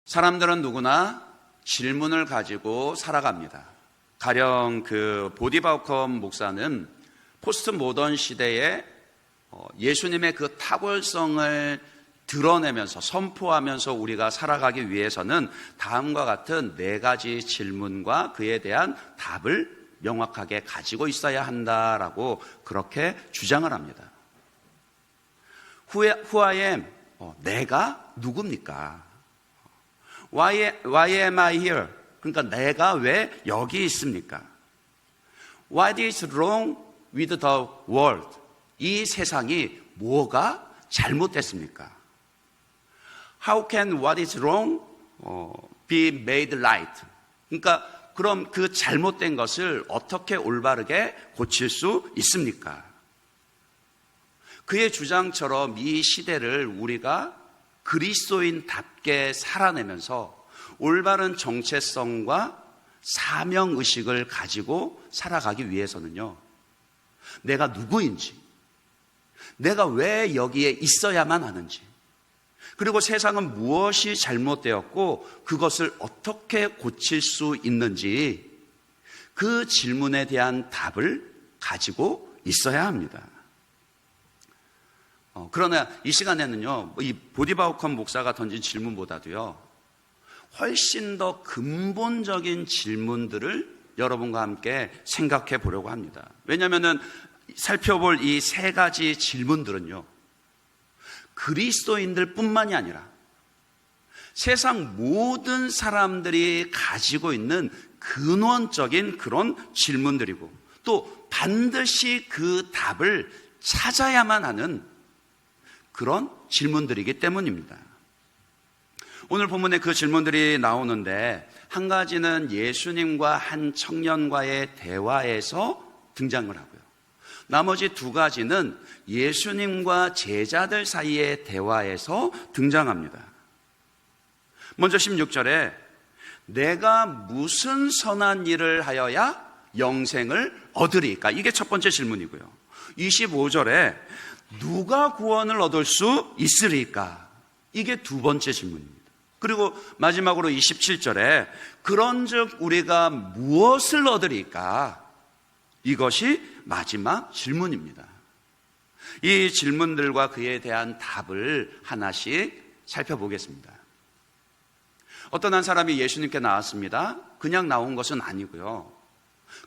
사람들은 누구나 질문을 가지고 살아갑니다. 가령 보디바우컴 목사는 포스트 모던 시대에 예수님의 그 탁월성을 드러내면서 선포하면서 우리가 살아가기 위해서는 다음과 같은 4가지 질문과 그에 대한 답을 명확하게 가지고 있어야 한다라고 그렇게 주장을 합니다. Who I am, 내가 누굽니까? Why am I here? 그러니까 내가 왜 여기 있습니까? What is wrong with the world? 이 세상이 뭐가 잘못됐습니까? How can what is wrong be made right? 그러니까 그럼 그 잘못된 것을 어떻게 올바르게 고칠 수 있습니까? 그의 주장처럼 이 시대를 우리가 그리스도인답게 살아내면서 올바른 정체성과 사명의식을 가지고 살아가기 위해서는요, 내가 누구인지, 내가 왜 여기에 있어야만 하는지, 그리고 세상은 무엇이 잘못되었고 그것을 어떻게 고칠 수 있는지 그 질문에 대한 답을 가지고 있어야 합니다. 그러나 이 시간에는요, 이 보디바우컴 목사가 던진 질문보다도요, 훨씬 더 근본적인 질문들을 여러분과 함께 생각해 보려고 합니다. 왜냐하면 살펴볼 이 3가지 질문들은요, 그리스도인들 뿐만이 아니라 세상 모든 사람들이 가지고 있는 근원적인 그런 질문들이고, 또 반드시 그 답을 찾아야만 하는 그런 질문들이기 때문입니다. 오늘 본문에 그 질문들이 나오는데, 한 가지는 예수님과 한 청년과의 대화에서 등장을 하고요, 나머지 2가지는 예수님과 제자들 사이의 대화에서 등장합니다. 먼저 16절에 내가 무슨 선한 일을 하여야 영생을 얻으리까? 이게 첫 번째 질문이고요. 25절에 누가 구원을 얻을 수 있으리까? 이게 2번째 질문입니다. 그리고 마지막으로 27절에 그런즉 우리가 무엇을 얻으리까? 이것이 마지막 질문입니다. 이 질문들과 그에 대한 답을 하나씩 살펴보겠습니다. 어떤 한 사람이 예수님께 나왔습니다. 그냥 나온 것은 아니고요,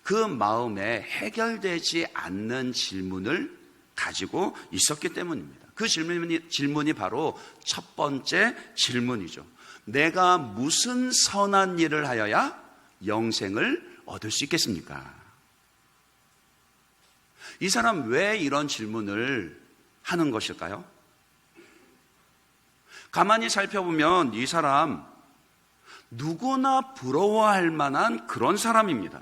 그 마음에 해결되지 않는 질문을 가지고 있었기 때문입니다. 그 질문이 바로 첫 번째 질문이죠. 내가 무슨 선한 일을 하여야 영생을 얻을 수 있겠습니까? 이 사람 왜 이런 질문을 하는 것일까요? 가만히 살펴보면 이 사람 누구나 부러워할 만한 그런 사람입니다.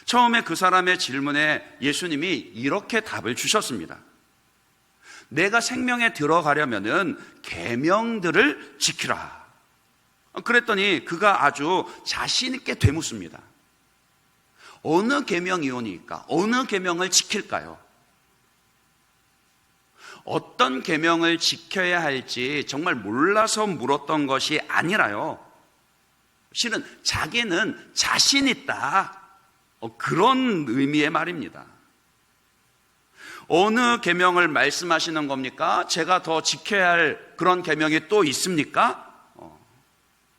처음에 그 사람의 질문에 예수님이 이렇게 답을 주셨습니다. 내가 생명에 들어가려면은 계명들을 지키라. 그랬더니 그가 아주 자신 있게 되묻습니다. 어느 계명이오니까? 어느 계명을 지킬까요? 어떤 계명을 지켜야 할지 정말 몰라서 물었던 것이 아니라요, 실은 자기는 자신 있다, 그런 의미의 말입니다. 어느 계명을 말씀하시는 겁니까? 제가 더 지켜야 할 그런 계명이 또 있습니까?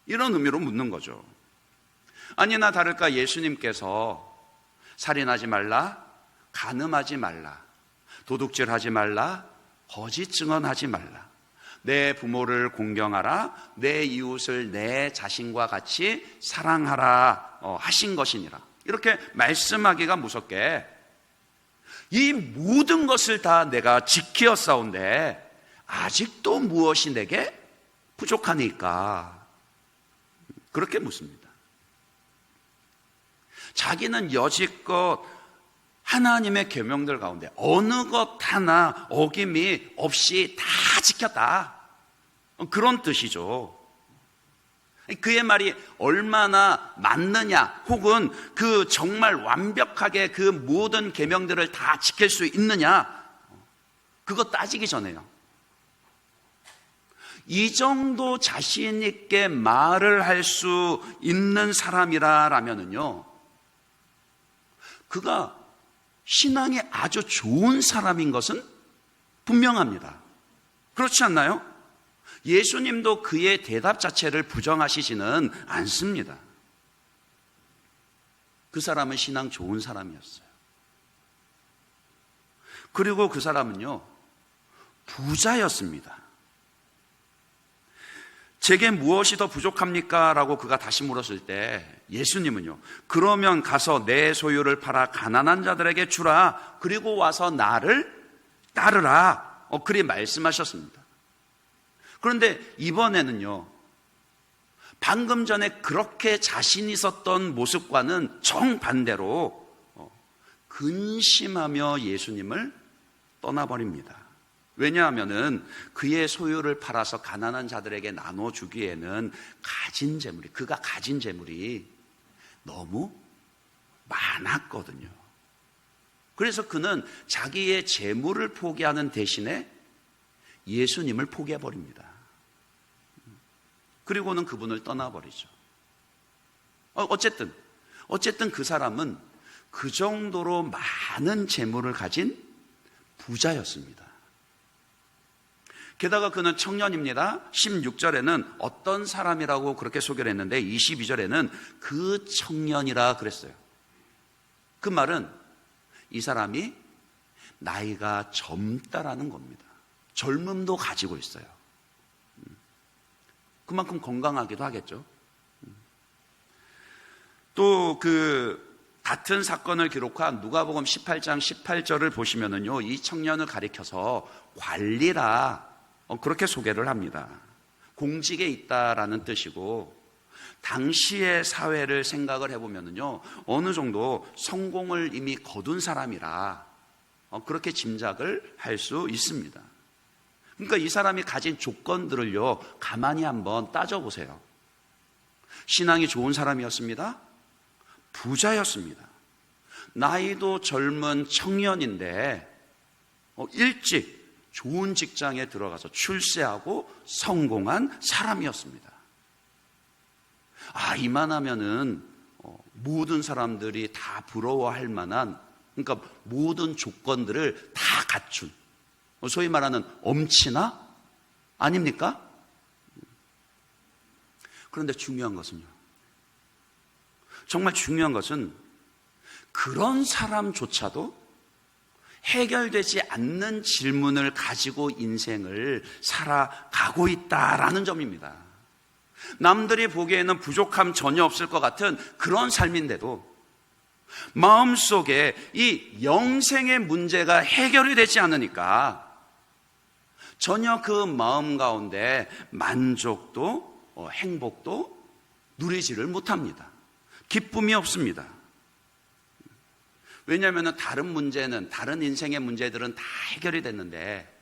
이런 의미로 묻는 거죠. 아니나 다를까 예수님께서 살인하지 말라, 간음하지 말라, 도둑질하지 말라, 거짓 증언하지 말라, 내 부모를 공경하라, 내 이웃을 내 자신과 같이 사랑하라 하신 것이니라. 이렇게 말씀하기가 무섭게 이 모든 것을 다 내가 지키었사온데 아직도 무엇이 내게 부족하니까? 그렇게 묻습니다. 자기는 여지껏 하나님의 계명들 가운데 어느 것 하나 어김이 없이 다 지켰다, 그런 뜻이죠. 그의 말이 얼마나 맞느냐, 혹은 그 정말 완벽하게 그 모든 계명들을 다 지킬 수 있느냐, 그거 따지기 전에요, 이 정도 자신 있게 말을 할 수 있는 사람이라면은요, 그가 신앙이 아주 좋은 사람인 것은 분명합니다. 그렇지 않나요? 예수님도 그의 대답 자체를 부정하시지는 않습니다. 그 사람은 신앙 좋은 사람이었어요. 그리고 그 사람은요, 부자였습니다. 제게 무엇이 더 부족합니까? 라고 그가 다시 물었을 때 예수님은요, 그러면 가서 내 소유를 팔아 가난한 자들에게 주라. 그리고 와서 나를 따르라. 그리 말씀하셨습니다. 그런데 이번에는요, 방금 전에 그렇게 자신 있었던 모습과는 정반대로 근심하며 예수님을 떠나버립니다. 왜냐하면은 그의 소유를 팔아서 가난한 자들에게 나눠주기에는 그가 가진 재물이 너무 많았거든요. 그래서 그는 자기의 재물을 포기하는 대신에 예수님을 포기해버립니다. 그리고는 그분을 떠나버리죠. 어쨌든 그 사람은 그 정도로 많은 재물을 가진 부자였습니다. 게다가 그는 청년입니다. 16절에는 어떤 사람이라고 그렇게 소개를 했는데 22절에는 그 청년이라 그랬어요. 그 말은 이 사람이 나이가 젊다라는 겁니다. 젊음도 가지고 있어요. 그만큼 건강하기도 하겠죠. 또 같은 사건을 기록한 누가복음 18장 18절을 보시면은요, 이 청년을 가리켜서 관리라 그렇게 소개를 합니다. 공직에 있다라는 뜻이고, 당시의 사회를 생각을 해보면은요, 어느 정도 성공을 이미 거둔 사람이라 그렇게 짐작을 할 수 있습니다. 그러니까 이 사람이 가진 조건들을요, 가만히 한번 따져보세요. 신앙이 좋은 사람이었습니다. 부자였습니다. 나이도 젊은 청년인데 일찍 좋은 직장에 들어가서 출세하고 성공한 사람이었습니다. 이만하면은 모든 사람들이 다 부러워할 만한, 그러니까 모든 조건들을 다 갖춘, 소위 말하는 엄친아 아닙니까? 그런데 중요한 것은요, 정말 중요한 것은 그런 사람조차도 해결되지 않는 질문을 가지고 인생을 살아가고 있다라는 점입니다. 남들이 보기에는 부족함 전혀 없을 것 같은 그런 삶인데도 마음속에 이 영생의 문제가 해결이 되지 않으니까 전혀 그 마음 가운데 만족도 행복도 누리지를 못합니다. 기쁨이 없습니다. 왜냐하면 다른 인생의 문제들은 다 해결이 됐는데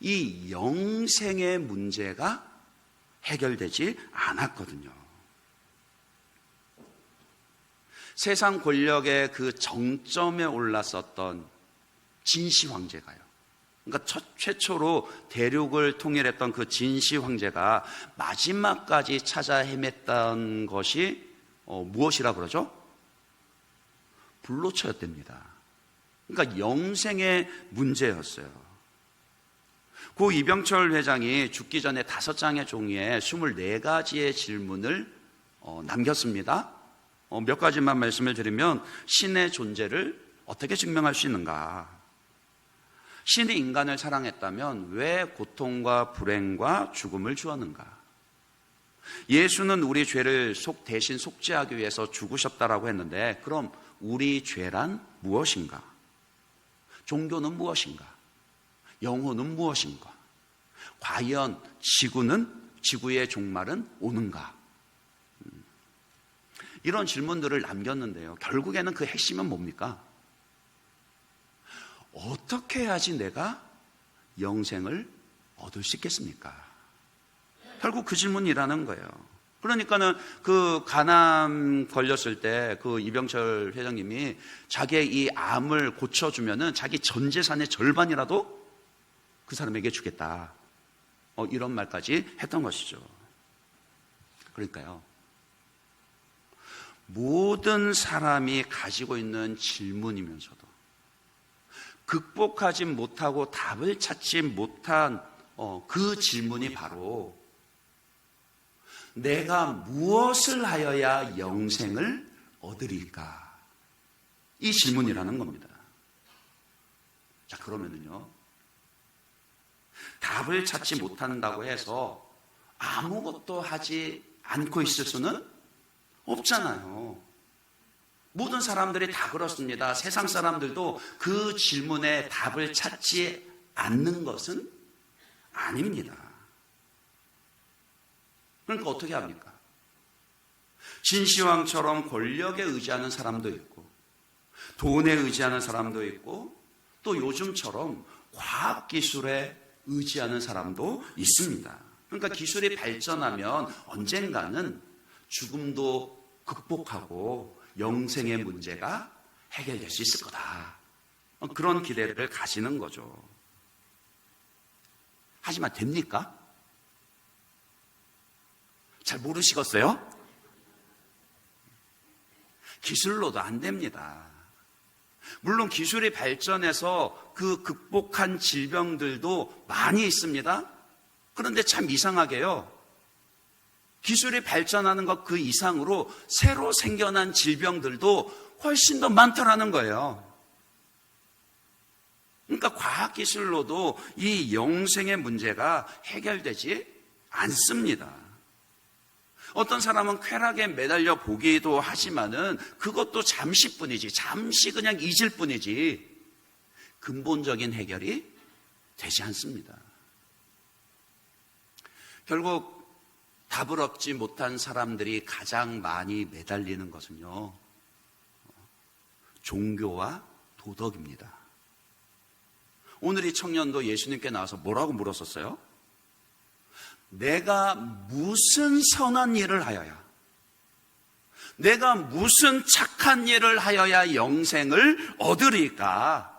이 영생의 문제가 해결되지 않았거든요. 세상 권력의 그 정점에 올랐었던 진시 황제가요, 그러니까 최초로 대륙을 통일했던 그 진시 황제가 마지막까지 찾아 헤맸던 것이 무엇이라 그러죠? 불로초였답니다. 그러니까 영생의 문제였어요. 고 이병철 회장이 죽기 전에 5장의 종이에 24가지의 질문을 남겼습니다. 몇 가지만 말씀을 드리면, 신의 존재를 어떻게 증명할 수 있는가? 신이 인간을 사랑했다면 왜 고통과 불행과 죽음을 주었는가? 예수는 우리 죄를 대신 속죄하기 위해서 죽으셨다라고 했는데, 그럼 우리 죄란 무엇인가? 종교는 무엇인가? 영혼은 무엇인가? 과연 지구의 종말은 오는가? 이런 질문들을 남겼는데요, 결국에는 그 핵심은 뭡니까? 어떻게 해야지 내가 영생을 얻을 수 있겠습니까? 결국 그 질문이라는 거예요. 그러니까는 그 간암 걸렸을 때 그 이병철 회장님이 자기의 이 암을 고쳐주면은 자기 전 재산의 절반이라도 그 사람에게 주겠다. 이런 말까지 했던 것이죠. 그러니까요, 모든 사람이 가지고 있는 질문이면서도 극복하지 못하고 답을 찾지 못한 그 질문이 바로 내가 무엇을 하여야 영생을 얻으리까? 이 질문이라는 겁니다. 자, 그러면은요, 답을 찾지 못한다고 해서 아무것도 하지 않고 있을 수는 없잖아요. 모든 사람들이 다 그렇습니다. 세상 사람들도 그 질문에 답을 찾지 않는 것은 아닙니다. 그러니까 어떻게 합니까? 진시황처럼 권력에 의지하는 사람도 있고, 돈에 의지하는 사람도 있고, 또 요즘처럼 과학기술에 의지하는 사람도 있습니다. 그러니까 기술이 발전하면 언젠가는 죽음도 극복하고 영생의 문제가 해결될 수 있을 거다. 그런 기대를 가지는 거죠. 하지만 됩니까? 잘 모르시겠어요? 기술로도 안 됩니다. 물론 기술이 발전해서 그 극복한 질병들도 많이 있습니다. 그런데 참 이상하게요, 기술이 발전하는 것 그 이상으로 새로 생겨난 질병들도 훨씬 더 많더라는 거예요. 그러니까 과학기술로도 이 영생의 문제가 해결되지 않습니다. 어떤 사람은 쾌락에 매달려 보기도 하지만은 그것도 잠시뿐이지, 잠시 그냥 잊을 뿐이지 근본적인 해결이 되지 않습니다. 결국 답을 얻지 못한 사람들이 가장 많이 매달리는 것은요, 종교와 도덕입니다. 오늘 이 청년도 예수님께 나와서 뭐라고 물었었어요? 내가 무슨 선한 일을 하여야, 내가 무슨 착한 일을 하여야 영생을 얻으리까?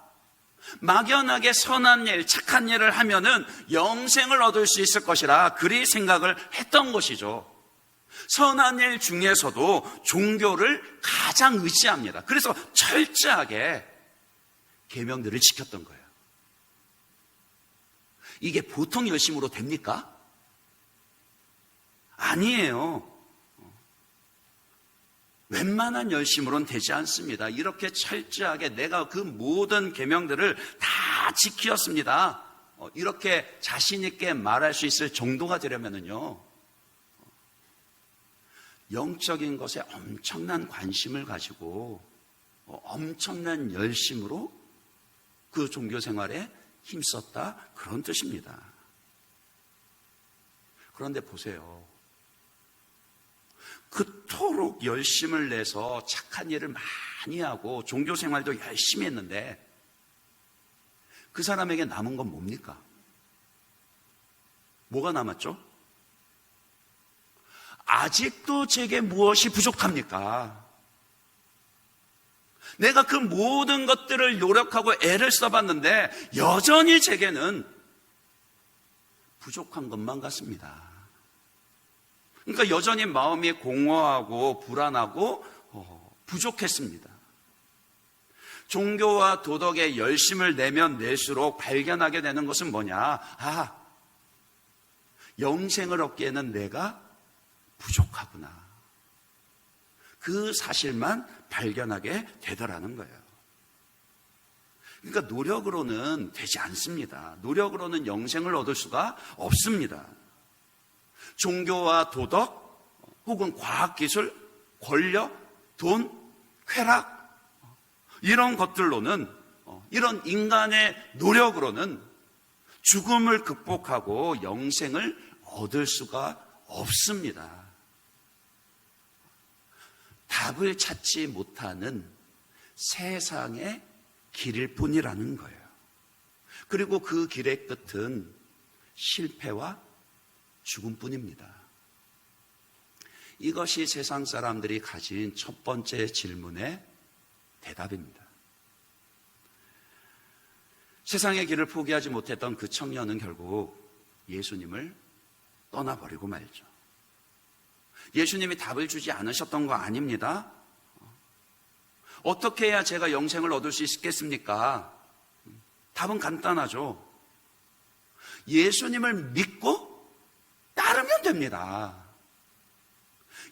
막연하게 선한 일, 착한 일을 하면은 영생을 얻을 수 있을 것이라 그리 생각을 했던 것이죠. 선한 일 중에서도 종교를 가장 의지합니다. 그래서 철저하게 계명들을 지켰던 거예요. 이게 보통 열심으로 됩니까? 아니에요. 웬만한 열심으로는 되지 않습니다. 이렇게 철저하게 내가 그 모든 계명들을 다 지켰습니다, 이렇게 자신 있게 말할 수 있을 정도가 되려면요, 영적인 것에 엄청난 관심을 가지고 엄청난 열심으로 그 종교 생활에 힘썼다, 그런 뜻입니다. 그런데 보세요, 그토록 열심을 내서 착한 일을 많이 하고 종교 생활도 열심히 했는데 그 사람에게 남은 건 뭡니까? 뭐가 남았죠? 아직도 제게 무엇이 부족합니까? 내가 그 모든 것들을 노력하고 애를 써봤는데 여전히 제게는 부족한 것만 같습니다. 그러니까 여전히 마음이 공허하고 불안하고 부족했습니다. 종교와 도덕에 열심을 내면 낼수록 발견하게 되는 것은 뭐냐? 영생을 얻기에는 내가 부족하구나. 그 사실만 발견하게 되더라는 거예요. 그러니까 노력으로는 되지 않습니다. 노력으로는 영생을 얻을 수가 없습니다. 종교와 도덕, 혹은 과학기술, 권력, 돈, 쾌락, 이런 것들로는, 이런 인간의 노력으로는 죽음을 극복하고 영생을 얻을 수가 없습니다. 답을 찾지 못하는 세상의 길일 뿐이라는 거예요. 그리고 그 길의 끝은 실패와 죽음뿐입니다. 이것이 세상 사람들이 가진 첫 번째 질문의 대답입니다. 세상의 길을 포기하지 못했던 그 청년은 결국 예수님을 떠나버리고 말죠. 예수님이 답을 주지 않으셨던 거 아닙니다. 어떻게 해야 제가 영생을 얻을 수 있겠습니까? 답은 간단하죠. 예수님을 믿고 따르면 됩니다.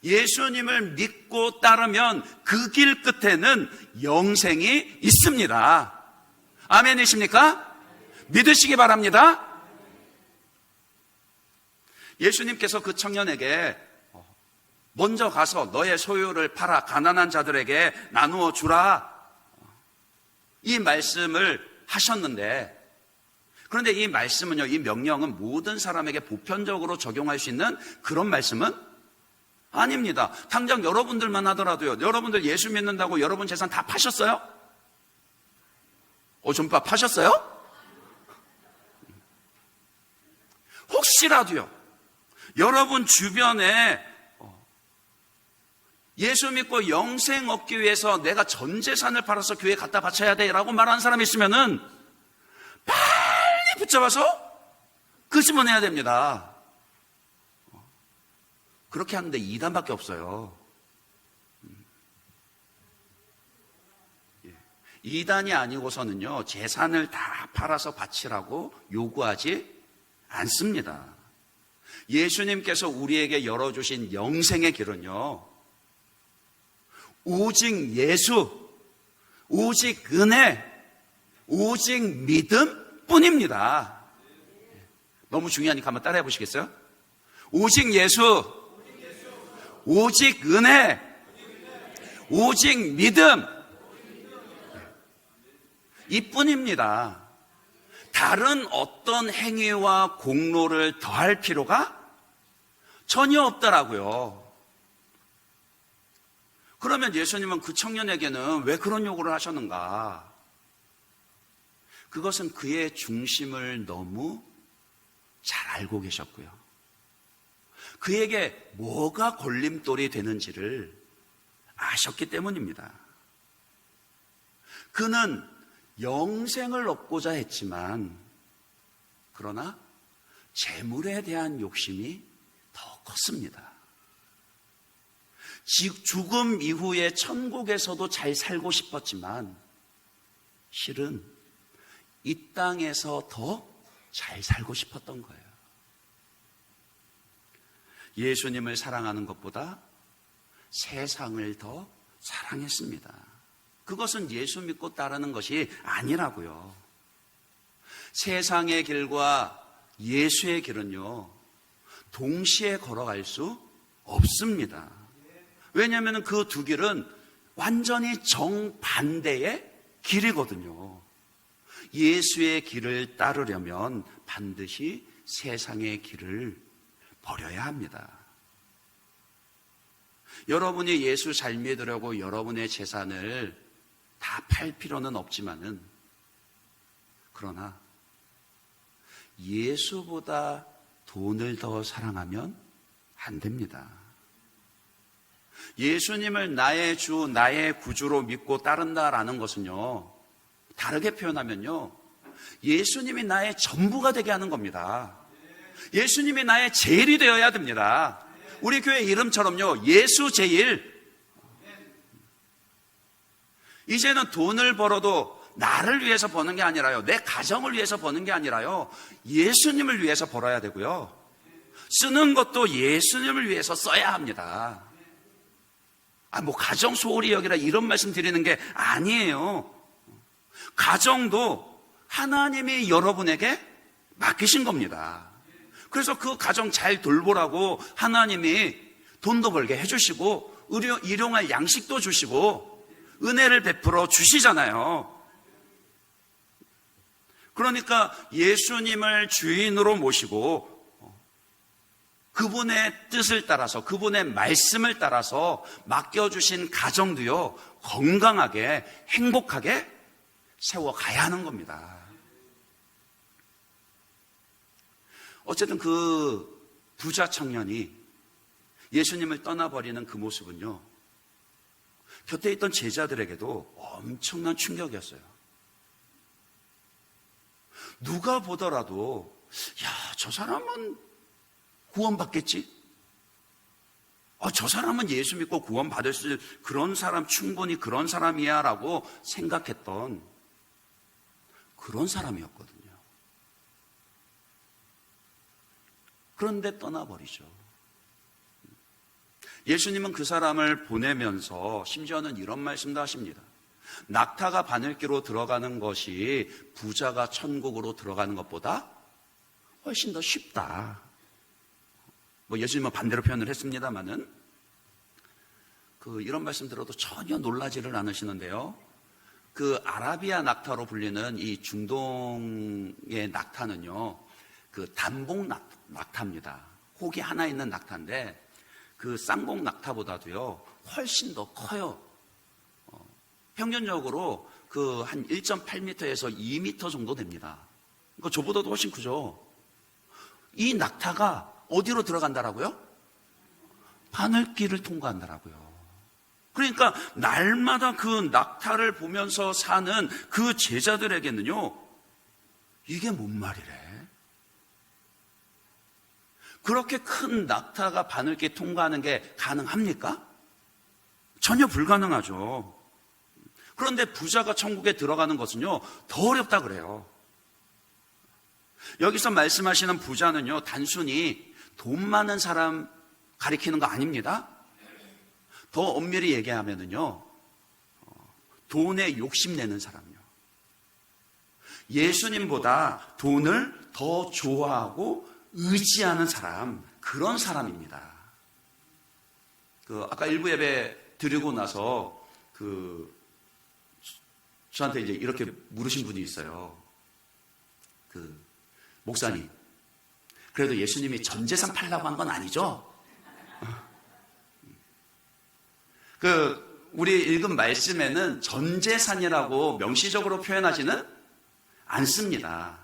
예수님을 믿고 따르면 그 길 끝에는 영생이 있습니다. 아멘이십니까? 믿으시기 바랍니다. 예수님께서 그 청년에게 먼저 가서 너의 소유를 팔아 가난한 자들에게 나누어 주라, 이 말씀을 하셨는데, 그런데 이 말씀은요, 이 명령은 모든 사람에게 보편적으로 적용할 수 있는 그런 말씀은 아닙니다. 당장 여러분들만 하더라도요, 여러분들 예수 믿는다고 여러분 재산 다 파셨어요? 오줌밥 파셨어요? 혹시라도요, 여러분 주변에 예수 믿고 영생 얻기 위해서 내가 전 재산을 팔아서 교회에 갖다 바쳐야 돼 라고 말하는 사람이 있으면은 빨리 붙잡아서 끄집어내야 됩니다. 그렇게 하는데 2단밖에 없어요. 2단이 아니고서는요, 재산을 다 팔아서 바치라고 요구하지 않습니다. 예수님께서 우리에게 열어주신 영생의 길은요, 오직 예수, 오직 은혜, 오직 믿음 뿐입니다. 너무 중요하니까 한번 따라해 보시겠어요? 오직 예수, 오직 은혜, 오직 믿음, 이뿐입니다. 다른 어떤 행위와 공로를 더할 필요가 전혀 없더라고요. 그러면 예수님은 그 청년에게는 왜 그런 요구를 하셨는가? 그것은 그의 중심을 너무 잘 알고 계셨고요, 그에게 뭐가 걸림돌이 되는지를 아셨기 때문입니다. 그는 영생을 얻고자 했지만, 그러나 재물에 대한 욕심이 더 컸습니다. 죽음 이후에 천국에서도 잘 살고 싶었지만 실은 이 땅에서 더 잘 살고 싶었던 거예요. 예수님을 사랑하는 것보다 세상을 더 사랑했습니다. 그것은 예수 믿고 따르는 것이 아니라고요. 세상의 길과 예수의 길은요, 동시에 걸어갈 수 없습니다. 왜냐하면 그 두 길은 완전히 정반대의 길이거든요. 예수의 길을 따르려면 반드시 세상의 길을 버려야 합니다. 여러분이 예수 잘 믿으려고 여러분의 재산을 다 팔 필요는 없지만은, 그러나 예수보다 돈을 더 사랑하면 안 됩니다. 예수님을 나의 주, 나의 구주로 믿고 따른다라는 것은요, 다르게 표현하면요, 예수님이 나의 전부가 되게 하는 겁니다. 예수님이 나의 제일이 되어야 됩니다. 우리 교회 이름처럼요, 예수 제일. 이제는 돈을 벌어도 나를 위해서 버는 게 아니라요, 내 가정을 위해서 버는 게 아니라요, 예수님을 위해서 벌어야 되고요, 쓰는 것도 예수님을 위해서 써야 합니다. 뭐 가정 소홀히 여기라 이런 말씀 드리는 게 아니에요. 가정도 하나님이 여러분에게 맡기신 겁니다. 그래서 그 가정 잘 돌보라고 하나님이 돈도 벌게 해주시고 일용할 양식도 주시고 은혜를 베풀어 주시잖아요. 그러니까 예수님을 주인으로 모시고 그분의 뜻을 따라서, 그분의 말씀을 따라서 맡겨주신 가정도요, 건강하게 행복하게 세워가야 하는 겁니다. 어쨌든 그 부자 청년이 예수님을 떠나버리는 그 모습은요, 곁에 있던 제자들에게도 엄청난 충격이었어요. 누가 보더라도, 야, 저 사람은 구원받겠지? 저 사람은 예수 믿고 구원받을 수 있는 그런 사람, 충분히 그런 사람이야 라고 생각했던 그런 사람이었거든요. 그런데 떠나버리죠. 예수님은 그 사람을 보내면서 심지어는 이런 말씀도 하십니다. 낙타가 바늘기로 들어가는 것이 부자가 천국으로 들어가는 것보다 훨씬 더 쉽다. 예수님은 반대로 표현을 했습니다만은 이런 말씀 들어도 전혀 놀라지를 않으시는데요. 아라비아 낙타로 불리는 이 중동의 낙타는요, 단봉 낙타입니다. 혹이 하나 있는 낙타인데 쌍봉 낙타보다도요 훨씬 더 커요. 평균적으로 한 1.8m에서 2m 정도 됩니다. 그러니까 저보다도 훨씬 크죠. 이 낙타가 어디로 들어간다라고요? 바늘길을 통과한다라고요. 그러니까 날마다 그 낙타를 보면서 사는 그 제자들에게는요, 이게 뭔 말이래? 그렇게 큰 낙타가 바늘길 통과하는 게 가능합니까? 전혀 불가능하죠. 그런데 부자가 천국에 들어가는 것은요, 더 어렵다 그래요. 여기서 말씀하시는 부자는요, 단순히 돈 많은 사람 가리키는 거 아닙니다. 더 엄밀히 얘기하면은요, 돈에 욕심내는 사람이요. 예수님보다 돈을 더 좋아하고 의지하는 사람, 그런 사람입니다. 아까 일부 예배 드리고 나서 저한테 이제 이렇게 물으신 분이 있어요. 목사님, 그래도 예수님이 전 재산 팔라고 한 건 아니죠? 우리 읽은 말씀에는 전 재산이라고 명시적으로 표현하지는 않습니다.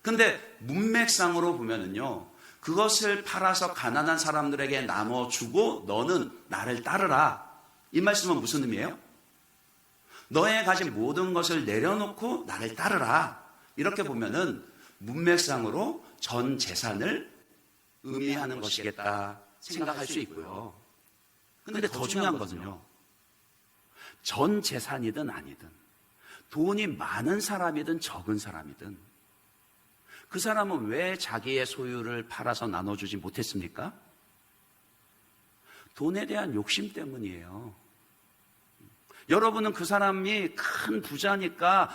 근데 문맥상으로 보면은요, 그것을 팔아서 가난한 사람들에게 나눠주고 너는 나를 따르라. 이 말씀은 무슨 의미예요? 너의 가진 모든 것을 내려놓고 나를 따르라. 이렇게 보면은 문맥상으로 전 재산을 의미하는 것이겠다 생각할 수 있고요. 그런데 더 중요한 것은요, 전 재산이든 아니든, 돈이 많은 사람이든 적은 사람이든, 그 사람은 왜 자기의 소유를 팔아서 나눠주지 못했습니까? 돈에 대한 욕심 때문이에요. 여러분은 그 사람이 큰 부자니까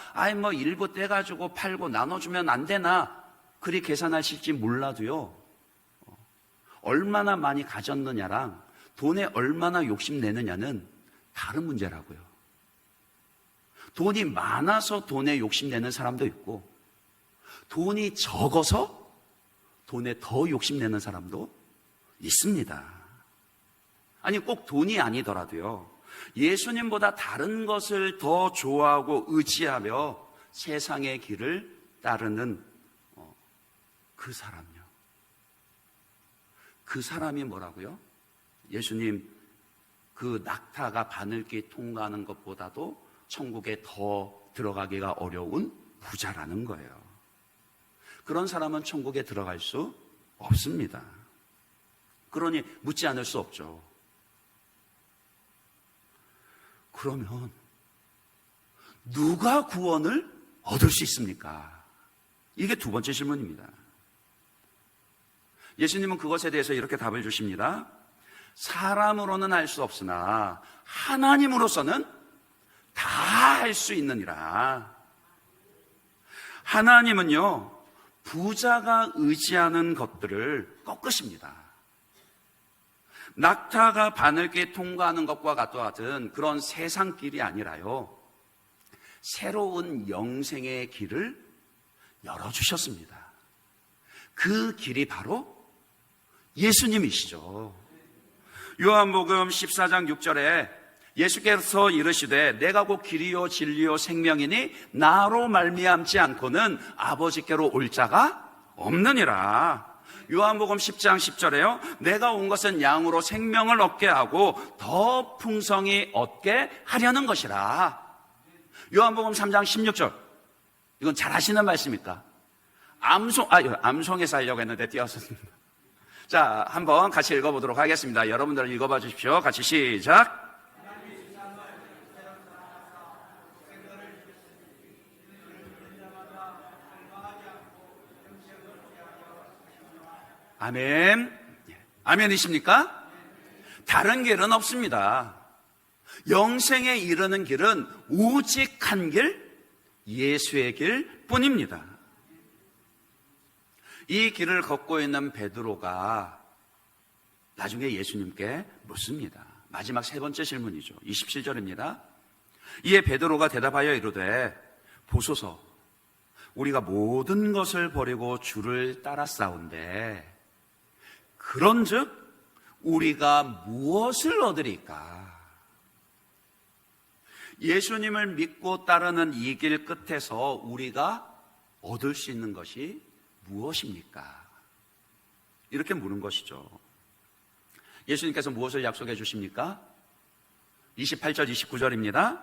일부 떼가지고 팔고 나눠주면 안 되나 그리 계산하실지 몰라도요, 얼마나 많이 가졌느냐랑 돈에 얼마나 욕심내느냐는 다른 문제라고요. 돈이 많아서 돈에 욕심내는 사람도 있고, 돈이 적어서 돈에 더 욕심내는 사람도 있습니다. 아니, 꼭 돈이 아니더라도요, 예수님보다 다른 것을 더 좋아하고 의지하며 세상의 길을 따르는 그 사람요. 그 사람이 뭐라고요? 예수님, 낙타가 바늘길 통과하는 것보다도 천국에 더 들어가기가 어려운 부자라는 거예요. 그런 사람은 천국에 들어갈 수 없습니다. 그러니 묻지 않을 수 없죠. 그러면 누가 구원을 얻을 수 있습니까? 이게 두 번째 질문입니다. 예수님은 그것에 대해서 이렇게 답을 주십니다. 사람으로는 할 수 없으나 하나님으로서는 다 할 수 있느니라. 하나님은요, 부자가 의지하는 것들을 꺾으십니다. 낙타가 바늘길 통과하는 것과 같은 그런 세상길이 아니라요, 새로운 영생의 길을 열어주셨습니다. 그 길이 바로 예수님이시죠. 요한복음 14장 6절에 예수께서 이르시되 내가 곧 길이요 진리요 생명이니 나로 말미암지 않고는 아버지께로 올 자가 없느니라. 요한복음 10장 10절에요. 내가 온 것은 양으로 생명을 얻게 하고 더 풍성히 얻게 하려는 것이라. 요한복음 3장 16절. 이건 잘 아시는 말씀입니까? 암송에서 하려고 했는데 띄었습니다. 자, 한번 같이 읽어보도록 하겠습니다. 여러분들 읽어봐 주십시오. 같이 시작. 아멘. 아멘이십니까? 다른 길은 없습니다. 영생에 이르는 길은 오직 한 길, 예수의 길 뿐입니다. 이 길을 걷고 있는 베드로가 나중에 예수님께 묻습니다. 마지막 세 번째 질문이죠. 27절입니다. 이에 베드로가 대답하여 이르되 보소서, 우리가 모든 것을 버리고 주를 따랐사온데 그런즉 우리가 무엇을 얻으리까? 예수님을 믿고 따르는 이 길 끝에서 우리가 얻을 수 있는 것이 무엇입니까? 이렇게 묻는 것이죠. 예수님께서 무엇을 약속해 주십니까? 28절 29절입니다.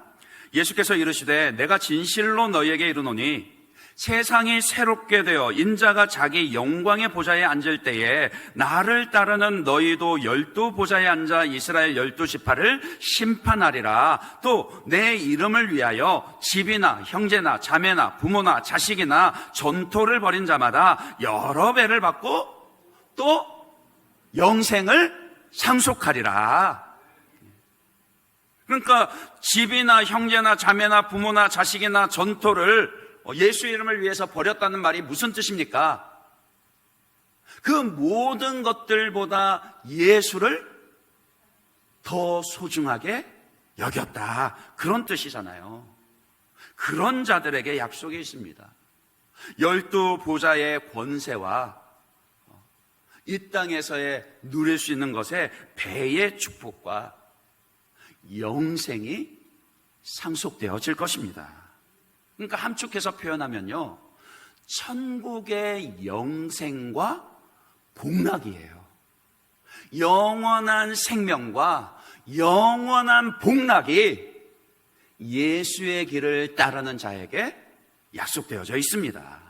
예수께서 이르시되 내가 진실로 너희에게 이르노니 세상이 새롭게 되어 인자가 자기 영광의 보좌에 앉을 때에 나를 따르는 너희도 12 보좌에 앉아 이스라엘 12지파를 심판하리라. 또 내 이름을 위하여 집이나 형제나 자매나 부모나 자식이나 전토를 벌인 자마다 여러 배를 받고 또 영생을 상속하리라. 그러니까 집이나 형제나 자매나 부모나 자식이나 전토를 예수 이름을 위해서 버렸다는 말이 무슨 뜻입니까? 그 모든 것들보다 예수를 더 소중하게 여겼다, 그런 뜻이잖아요. 그런 자들에게 약속이 있습니다. 12 보좌의 권세와 이 땅에서의 누릴 수 있는 것에 배의 축복과 영생이 상속되어질 것입니다. 그러니까 함축해서 표현하면요, 천국의 영생과 복락이에요. 영원한 생명과 영원한 복락이 예수의 길을 따르는 자에게 약속되어져 있습니다.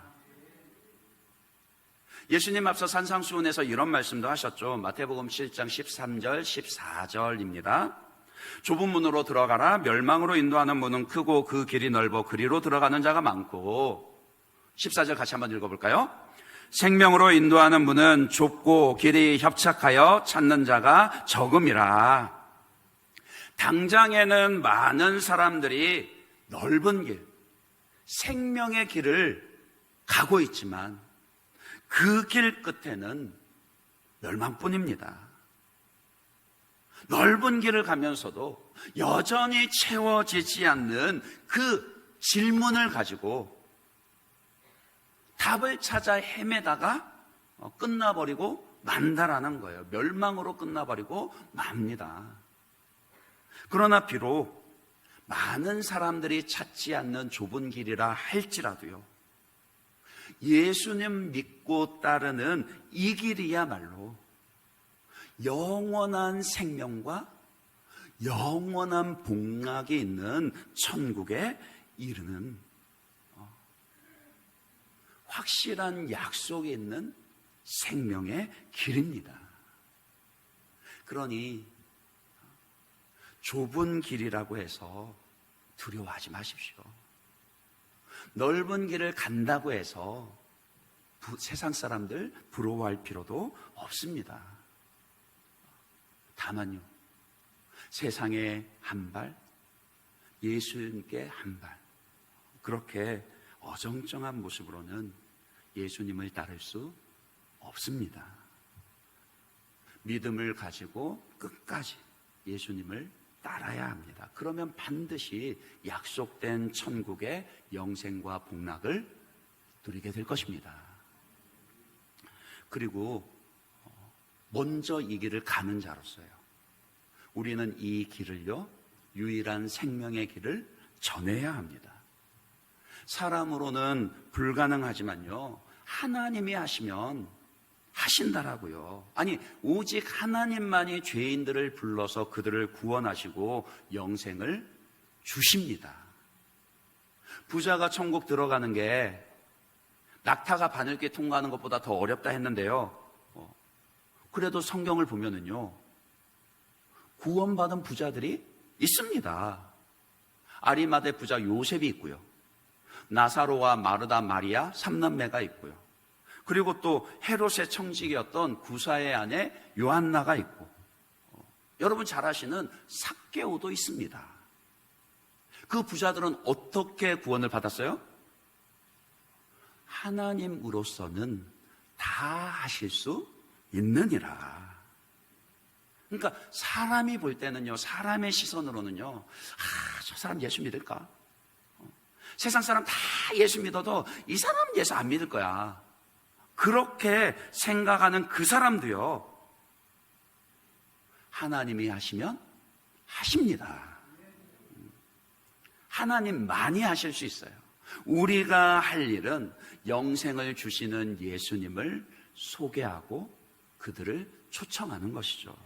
예수님 앞서 산상수훈에서 이런 말씀도 하셨죠. 마태복음 7장 13절 14절입니다. 좁은 문으로 들어가라. 멸망으로 인도하는 문은 크고 그 길이 넓어 그리로 들어가는 자가 많고. 14절 같이 한번 읽어볼까요? 생명으로 인도하는 문은 좁고 길이 협착하여 찾는 자가 적음이라. 당장에는 많은 사람들이 넓은 길, 생명의 길을 가고 있지만 그 길 끝에는 멸망뿐입니다. 넓은 길을 가면서도 여전히 채워지지 않는 그 질문을 가지고 답을 찾아 헤매다가 끝나버리고 만다라는 거예요. 멸망으로 끝나버리고 맙니다. 그러나 비록 많은 사람들이 찾지 않는 좁은 길이라 할지라도요, 예수님 믿고 따르는 이 길이야말로 영원한 생명과 영원한 복락이 있는 천국에 이르는 확실한 약속이 있는 생명의 길입니다. 그러니 좁은 길이라고 해서 두려워하지 마십시오. 넓은 길을 간다고 해서 세상 사람들 부러워할 필요도 없습니다. 다만요, 세상에 한 발, 예수님께 한 발, 그렇게 어정쩡한 모습으로는 예수님을 따를 수 없습니다. 믿음을 가지고 끝까지 예수님을 따라야 합니다. 그러면 반드시 약속된 천국의 영생과 복락을 누리게 될 것입니다. 그리고 먼저 이 길을 가는 자로서요, 우리는 이 길을요, 유일한 생명의 길을 전해야 합니다. 사람으로는 불가능하지만요, 하나님이 하시면 하신다라고요. 아니, 오직 하나님만이 죄인들을 불러서 그들을 구원하시고 영생을 주십니다. 부자가 천국 들어가는 게 낙타가 바늘길 통과하는 것보다 더 어렵다 했는데요. 그래도 성경을 보면은요, 구원받은 부자들이 있습니다. 아리마대 부자 요셉이 있고요. 나사로와 마르다 마리아 삼남매가 있고요. 그리고 또 헤롯의 청직이었던 구사의 아내 요한나가 있고, 여러분 잘 아시는 삭개오도 있습니다. 그 부자들은 어떻게 구원을 받았어요? 하나님으로서는 다 하실 수 있느니라. 그러니까 사람이 볼 때는요, 사람의 시선으로는요, 저 사람 예수 믿을까? 세상 사람 다 예수 믿어도 이 사람은 예수 안 믿을 거야. 그렇게 생각하는 그 사람도요, 하나님이 하시면 하십니다. 하나님만이 하실 수 있어요. 우리가 할 일은 영생을 주시는 예수님을 소개하고 그들을 초청하는 것이죠.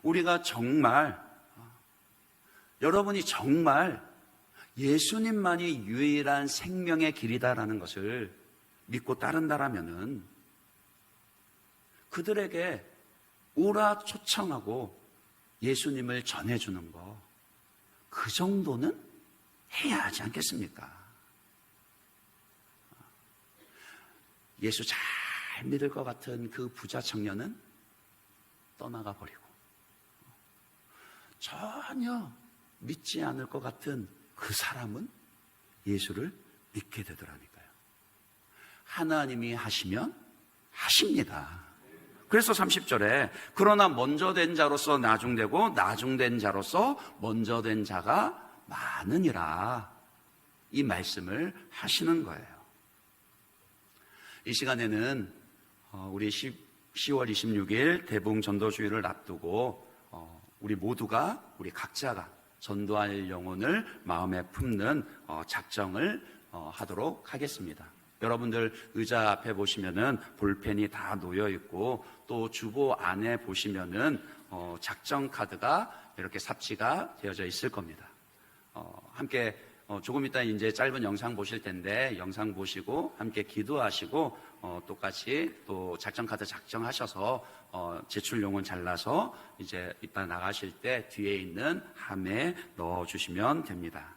우리가 정말, 여러분이 정말 예수님만이 유일한 생명의 길이다라는 것을 믿고 따른다라면은 그들에게 오라 초청하고 예수님을 전해주는 거, 그 정도는 해야 하지 않겠습니까? 예수 잘 믿을 것 같은 그 부자 청년은 떠나가 버리고, 전혀 믿지 않을 것 같은 그 사람은 예수를 믿게 되더라니까요. 하나님이 하시면 하십니다. 그래서 30절에 그러나 먼저 된 자로서 나중되고 나중된 자로서 먼저 된 자가 많으니라, 이 말씀을 하시는 거예요. 이 시간에는 우리 10월 26일 대부흥 전도주일을 앞두고 우리 모두가, 우리 각자가 전도할 영혼을 마음에 품는 작정을 하도록 하겠습니다. 여러분들 의자 앞에 보시면은 볼펜이 다 놓여 있고, 또 주보 안에 보시면은 작정 카드가 이렇게 삽지가 되어져 있을 겁니다. 함께 조금 이따 이제 짧은 영상 보실 텐데, 영상 보시고 함께 기도하시고 똑같이 또 작정 카드 작정하셔서 제출 용은 잘라서 이제 이따 나가실 때 뒤에 있는 함에 넣어 주시면 됩니다.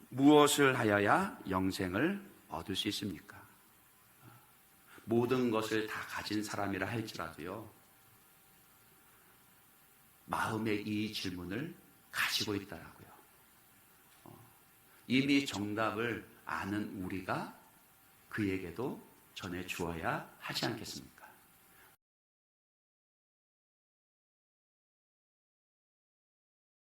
무엇을 하여야 영생을 얻을 수 있습니까? 모든 것을 다 가진 사람이라 할지라도요, 마음에 이 질문을 가지고 있다라고요. 이미 정답을 아는 우리가 그에게도 전해 주어야 하지 않겠습니까?